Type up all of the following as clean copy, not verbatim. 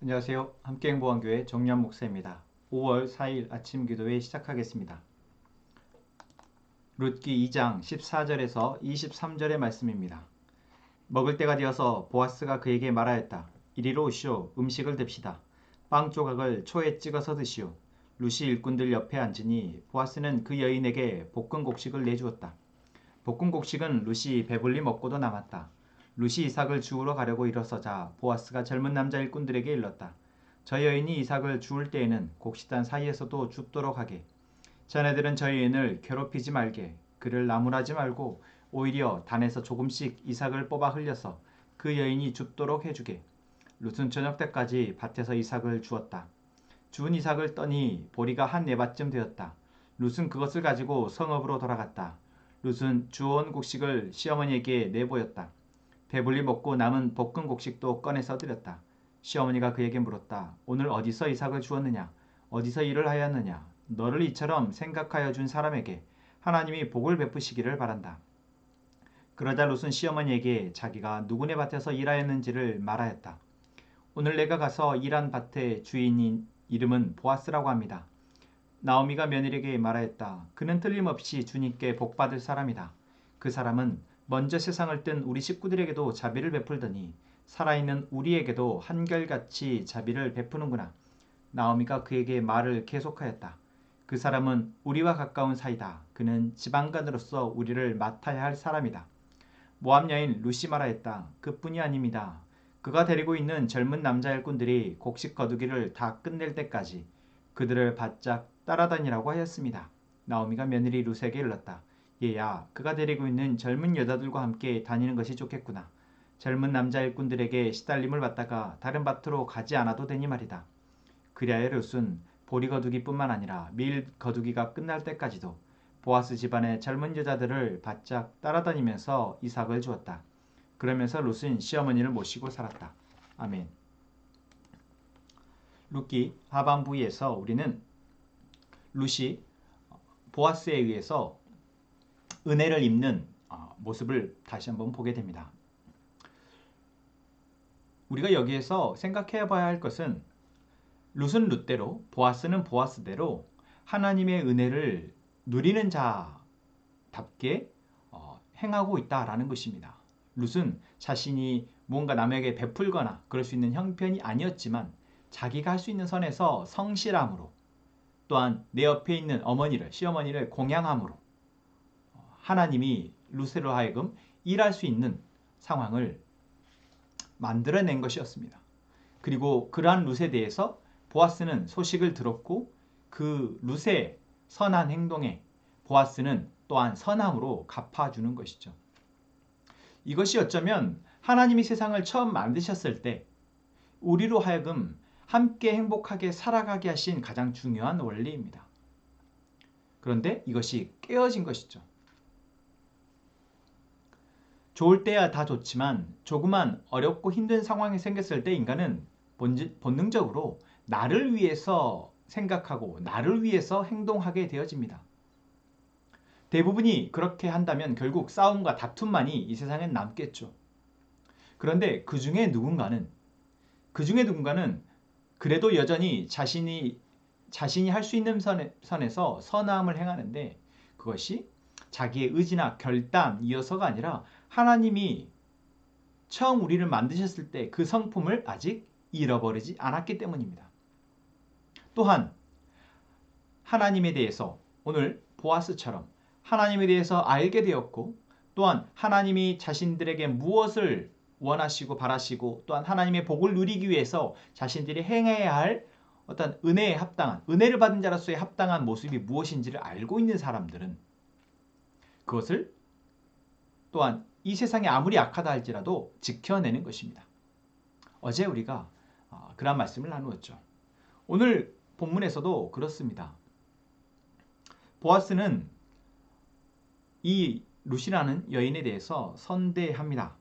안녕하세요. 함께행보한교회 정유한 목사입니다. 5월 4일 아침 기도회 시작하겠습니다. 룻기 2장 14절에서 23절의 말씀입니다. 먹을 때가 되어서 보아스가 그에게 말하였다. 이리로 오시오. 음식을 듭시다. 빵 조각을 초에 찍어서 드시오. 룻이 일꾼들 옆에 앉으니 보아스는 그 여인에게 볶은 곡식을 내주었다. 볶은 곡식은 룻이 배불리 먹고도 남았다. 룻이 이삭을 주우러 가려고 일어서자 보아스가 젊은 남자 일꾼들에게 일렀다. 저 여인이 이삭을 주울 때에는 곡식단 사이에서도 줍도록 하게. 자네들은 저 여인을 괴롭히지 말게. 그를 나무라지 말고 오히려 단에서 조금씩 이삭을 뽑아 흘려서 그 여인이 줍도록 해주게. 룻은 저녁 때까지 밭에서 이삭을 주었다. 주운 이삭을 떠니 보리가 한 네밭쯤 되었다. 룻은 그것을 가지고 성읍으로 돌아갔다. 룻은 주워온 곡식을 시어머니에게 내보였다. 배불리 먹고 남은 볶은 곡식도 꺼내서 드렸다. 시어머니가 그에게 물었다. 오늘 어디서 이삭을 주었느냐? 어디서 일을 하였느냐? 너를 이처럼 생각하여 준 사람에게 하나님이 복을 베푸시기를 바란다. 그러자 룻은 시어머니에게 자기가 누구네 밭에서 일하였는지를 말하였다. 오늘 내가 가서 일한 밭의 주인인 이름은 보아스라고 합니다. 나오미가 며느리에게 말하였다. 그는 틀림없이 주님께 복받을 사람이다. 그 사람은 먼저 세상을 뜬 우리 식구들에게도 자비를 베풀더니 살아있는 우리에게도 한결같이 자비를 베푸는구나. 나오미가 그에게 말을 계속하였다. 그 사람은 우리와 가까운 사이다. 그는 지방간으로서 우리를 맡아야 할 사람이다. 모압 여인 룻이 말하였다. 그뿐이 아닙니다. 그가 데리고 있는 젊은 남자 일꾼들이 곡식 거두기를 다 끝낼 때까지 그들을 바짝 따라다니라고 하였습니다. 나오미가 며느리 룻에게 일렀다. 얘야, 그가 데리고 있는 젊은 여자들과 함께 다니는 것이 좋겠구나. 젊은 남자 일꾼들에게 시달림을 받다가 다른 밭으로 가지 않아도 되니 말이다. 그리하여 룻은 보리 거두기뿐만 아니라 밀 거두기가 끝날 때까지도 보아스 집안의 젊은 여자들을 바짝 따라다니면서 이삭을 주었다. 그러면서 룻은 시어머니를 모시고 살았다. 아멘. 룻기 하반부에서 우리는 룻이 보아스에 의해서 은혜를 입는 모습을 다시 한번 보게 됩니다. 우리가 여기에서 생각해 봐야 할 것은 룻은 룻대로 보아스는 보아스대로 하나님의 은혜를 누리는 자답게 행하고 있다라는 것입니다. 룻은 자신이 뭔가 남에게 베풀거나 그럴 수 있는 형편이 아니었지만 자기가 할 수 있는 선에서 성실함으로 또한 내 옆에 있는 어머니를 시어머니를 공양함으로 하나님이 룻으로 하여금 일할 수 있는 상황을 만들어낸 것이었습니다. 그리고 그러한 룻에 대해서 보아스는 소식을 들었고 그 룻의 선한 행동에 보아스는 또한 선함으로 갚아주는 것이죠. 이것이 어쩌면 하나님이 세상을 처음 만드셨을 때 우리로 하여금 함께 행복하게 살아가게 하신 가장 중요한 원리입니다. 그런데 이것이 깨어진 것이죠. 좋을 때야 다 좋지만 조그만 어렵고 힘든 상황이 생겼을 때 인간은 본능적으로 나를 위해서 생각하고 나를 위해서 행동하게 되어집니다. 대부분이 그렇게 한다면 결국 싸움과 다툼만이 이 세상엔 남겠죠. 그런데 그 중에 누군가는 그래도 여전히 자신이 할 수 있는 선에서 선함을 행하는데 그것이 자기의 의지나 결단이어서가 아니라 하나님이 처음 우리를 만드셨을 때 그 성품을 아직 잃어버리지 않았기 때문입니다. 또한 하나님에 대해서 오늘 보아스처럼 하나님에 대해서 알게 되었고 또한 하나님이 자신들에게 무엇을 원하시고 바라시고 또한 하나님의 복을 누리기 위해서 자신들이 행해야 할 어떤 은혜에 합당한 은혜를 받은 자로서의 합당한 모습이 무엇인지를 알고 있는 사람들은 그것을 또한 이 세상이 아무리 악하다 할지라도 지켜내는 것입니다. 어제 우리가 그런 말씀을 나누었죠. 오늘 본문에서도 그렇습니다. 보아스는 이 룻이라는 여인에 대해서 선대합니다.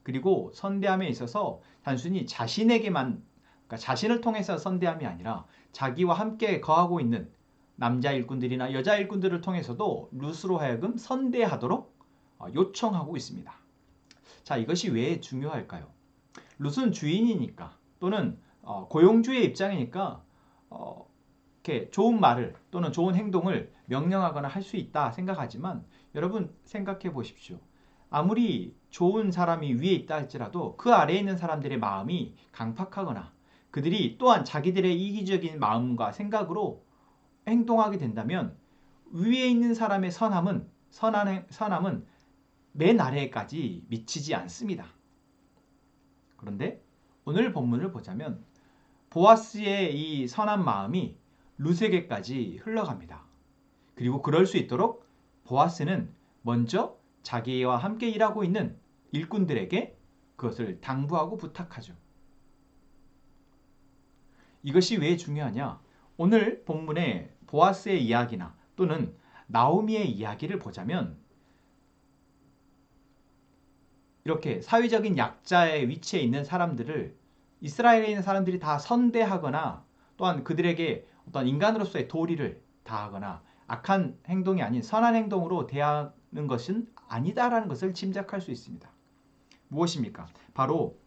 그리고 선대함에 있어서 단순히 자신에게만 그러니까 자신을 통해서 선대함이 아니라 자기와 함께 거하고 있는 남자 일꾼들이나 여자 일꾼들을 통해서도 룻으로 하여금 선대하도록 요청하고 있습니다. 자, 이것이 왜 중요할까요? 룻은 주인이니까 또는 고용주의 입장이니까 이렇게 좋은 말을 또는 좋은 행동을 명령하거나 할 수 있다 생각하지만 여러분 생각해 보십시오. 아무리 좋은 사람이 위에 있다 할지라도 그 아래에 있는 사람들의 마음이 강팍하거나 그들이 또한 자기들의 이기적인 마음과 생각으로 행동하게 된다면 위에 있는 사람의 선함은 맨 아래까지 미치지 않습니다. 그런데 오늘 본문을 보자면 보아스의 이 선한 마음이 룻에게까지 흘러갑니다. 그리고 그럴 수 있도록 보아스는 먼저 자기와 함께 일하고 있는 일꾼들에게 그것을 당부하고 부탁하죠. 이것이 왜 중요하냐? 오늘 본문의 보아스의 이야기나 또는 나오미의 이야기를 보자면 이렇게 사회적인 약자의 위치에 있는 사람들을 이스라엘에 있는 사람들이 다 선대하거나 또한 그들에게 어떤 인간으로서의 도리를 다하거나 악한 행동이 아닌 선한 행동으로 대하는 것은 아니다라는 것을 짐작할 수 있습니다. 무엇입니까? 바로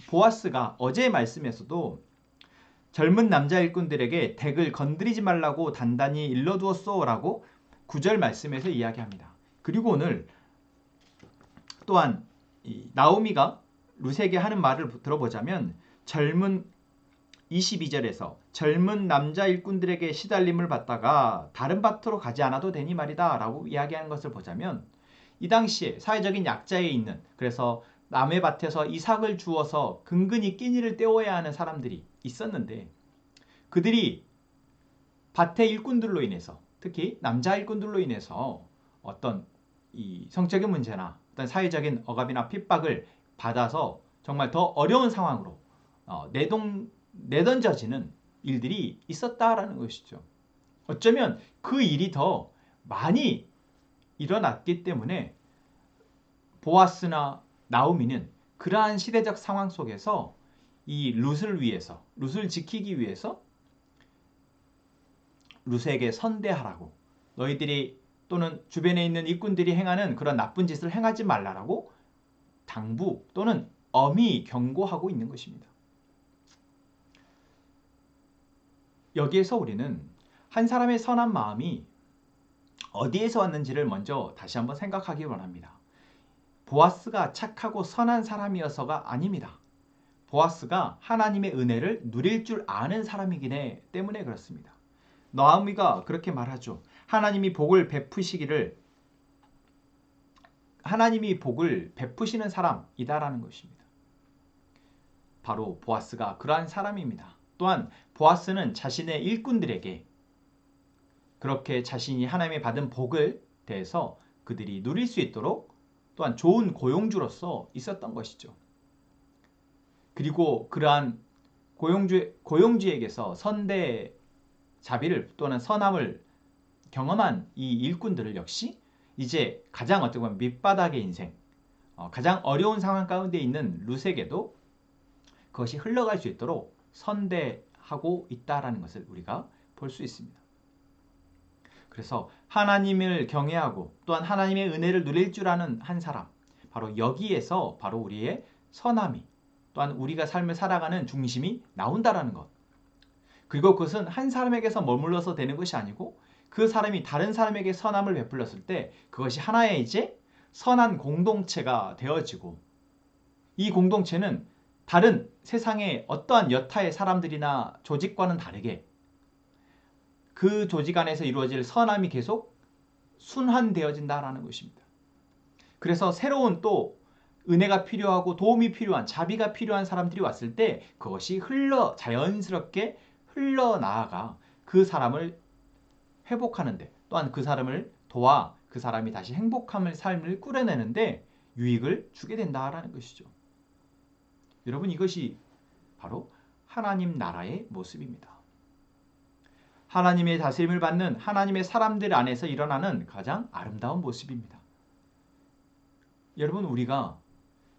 보아스가 어제의 말씀에서도 젊은 남자 일꾼들에게 덱을 건드리지 말라고 단단히 일러두었소 라고 9절 말씀에서 이야기합니다. 그리고 오늘 또한 나오미가 룻에게 하는 말을 들어보자면 22절에서 젊은 남자 일꾼들에게 시달림을 받다가 다른 밭으로 가지 않아도 되니 말이다 라고 이야기하는 것을 보자면 이 당시에 사회적인 약자에 있는 그래서 남의 밭에서 이삭을 주어서 근근히 끼니를 때워야 하는 사람들이 있었는데 그들이 밭의 일꾼들로 인해서 특히 남자 일꾼들로 인해서 어떤 이 성적인 문제나 어떤 사회적인 억압이나 핍박을 받아서 정말 더 어려운 상황으로 내던져지는 일들이 있었다라는 것이죠. 어쩌면 그 일이 더 많이 일어났기 때문에 보아스나 나오미는 그러한 시대적 상황 속에서 이 룻을 지키기 위해서 룻에게 선대하라고 너희들이 또는 주변에 있는 일꾼들이 행하는 그런 나쁜 짓을 행하지 말라라고 당부 또는 엄히 경고하고 있는 것입니다. 여기에서 우리는 한 사람의 선한 마음이 어디에서 왔는지를 먼저 다시 한번 생각하기 원합니다. 보아스가 착하고 선한 사람이어서가 아닙니다. 보아스가 하나님의 은혜를 누릴 줄 아는 사람이기 때문에 그렇습니다. 나오미가 그렇게 말하죠. 하나님이 복을 베푸시는 사람이다라는 것입니다. 바로 보아스가 그러한 사람입니다. 또한 보아스는 자신의 일꾼들에게 그렇게 자신이 하나님의 받은 복을 대해서 그들이 누릴 수 있도록 또한 좋은 고용주로서 있었던 것이죠. 그리고 그러한 고용주에게서 선대 자비를 또는 선함을 경험한 이 일꾼들을 역시 이제 가장 어떻게 보면 밑바닥의 인생, 가장 어려운 상황 가운데 있는 룻에게도 그것이 흘러갈 수 있도록 선대하고 있다라는 것을 우리가 볼 수 있습니다. 그래서 하나님을 경외하고 또한 하나님의 은혜를 누릴 줄 아는 한 사람, 바로 여기에서 바로 우리의 선함이 또한 우리가 삶을 살아가는 중심이 나온다라는 것. 그리고 그것은 한 사람에게서 머물러서 되는 것이 아니고 그 사람이 다른 사람에게 선함을 베풀렸을 때 그것이 하나의 이제 선한 공동체가 되어지고 이 공동체는 다른 세상의 어떠한 여타의 사람들이나 조직과는 다르게 그 조직 안에서 이루어질 선함이 계속 순환되어진다라는 것입니다. 그래서 새로운 또 은혜가 필요하고 도움이 필요한 자비가 필요한 사람들이 왔을 때 그것이 자연스럽게 흘러나아가 그 사람을 회복하는데 또한 그 사람을 도와 그 사람이 다시 행복함을 삶을 꾸려내는데 유익을 주게 된다라는 것이죠. 여러분 이것이 바로 하나님 나라의 모습입니다. 하나님의 다스림을 받는 하나님의 사람들 안에서 일어나는 가장 아름다운 모습입니다. 여러분 우리가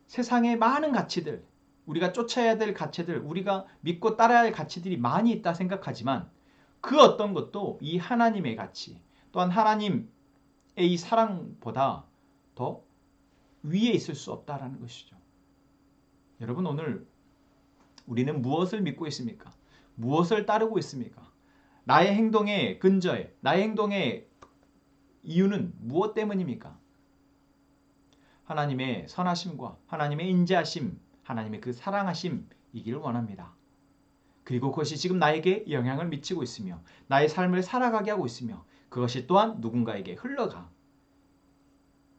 세상의 많은 가치들, 우리가 쫓아야 될 가치들, 우리가 믿고 따라야 할 가치들이 많이 있다 생각하지만 그 어떤 것도 이 하나님의 가치, 또한 하나님의 이 사랑보다 더 위에 있을 수 없다라는 것이죠. 여러분 오늘 우리는 무엇을 믿고 있습니까? 무엇을 따르고 있습니까? 나의 행동의 근저에, 나의 행동의 이유는 무엇 때문입니까? 하나님의 선하심과 하나님의 인자하심, 하나님의 그 사랑하심이기를 원합니다. 그리고 그것이 지금 나에게 영향을 미치고 있으며 나의 삶을 살아가게 하고 있으며 그것이 또한 누군가에게 흘러가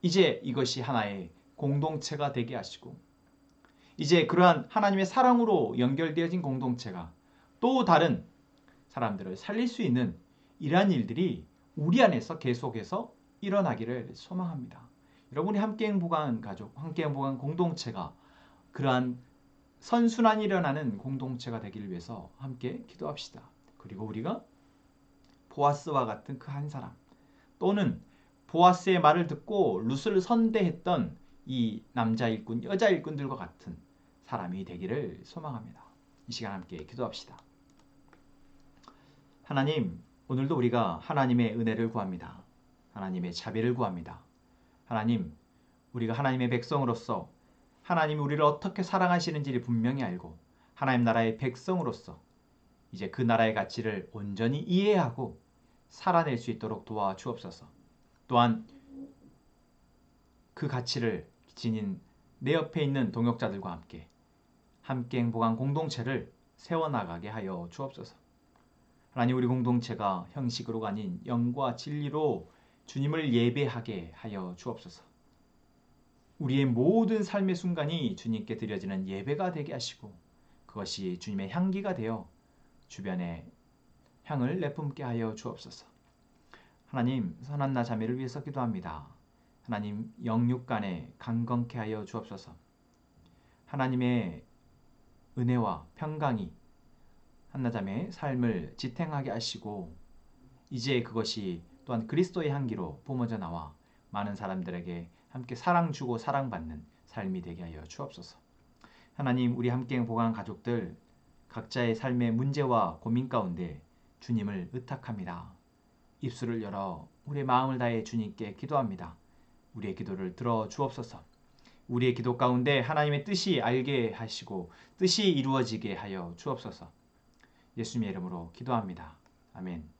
이제 이것이 하나의 공동체가 되게 하시고 이제 그러한 하나님의 사랑으로 연결되어진 공동체가 또 다른 사람들을 살릴 수 있는 이러한 일들이 우리 안에서 계속해서 일어나기를 소망합니다. 여러분이 함께 행복한 가족, 함께 행복한 공동체가 그러한 선순환이 일어나는 공동체가 되기를 위해서 함께 기도합시다. 그리고 우리가 보아스와 같은 그 한 사람 또는 보아스의 말을 듣고 룻을 선대했던 이 남자 일꾼, 여자 일꾼들과 같은 사람이 되기를 소망합니다. 이 시간 함께 기도합시다. 하나님, 오늘도 우리가 하나님의 은혜를 구합니다. 하나님의 자비를 구합니다. 하나님, 우리가 하나님의 백성으로서 하나님이 우리를 어떻게 사랑하시는지를 분명히 알고 하나님 나라의 백성으로서 이제 그 나라의 가치를 온전히 이해하고 살아낼 수 있도록 도와주옵소서. 또한 그 가치를 지닌 내 옆에 있는 동역자들과 함께 행복한 공동체를 세워나가게 하여 주옵소서. 하나님 우리 공동체가 형식으로가 아닌 영과 진리로 주님을 예배하게 하여 주옵소서. 우리의 모든 삶의 순간이 주님께 드려지는 예배가 되게 하시고 그것이 주님의 향기가 되어 주변에 향을 내뿜게 하여 주옵소서. 하나님 선한 나 자매를 위해서 기도합니다. 하나님 영육간에 강건케 하여 주옵소서. 하나님의 은혜와 평강이 한나자매의 삶을 지탱하게 하시고 이제 그것이 또한 그리스도의 향기로 뿜어져 나와 많은 사람들에게 함께 사랑 주고 사랑받는 삶이 되게 하여 주옵소서. 하나님 우리 함께 행복한 가족들 각자의 삶의 문제와 고민 가운데 주님을 의탁합니다. 입술을 열어 우리의 마음을 다해 주님께 기도합니다. 우리의 기도를 들어 주옵소서. 우리의 기도 가운데 하나님의 뜻이 알게 하시고 뜻이 이루어지게 하여 주옵소서. 예수님의 이름으로 기도합니다. 아멘.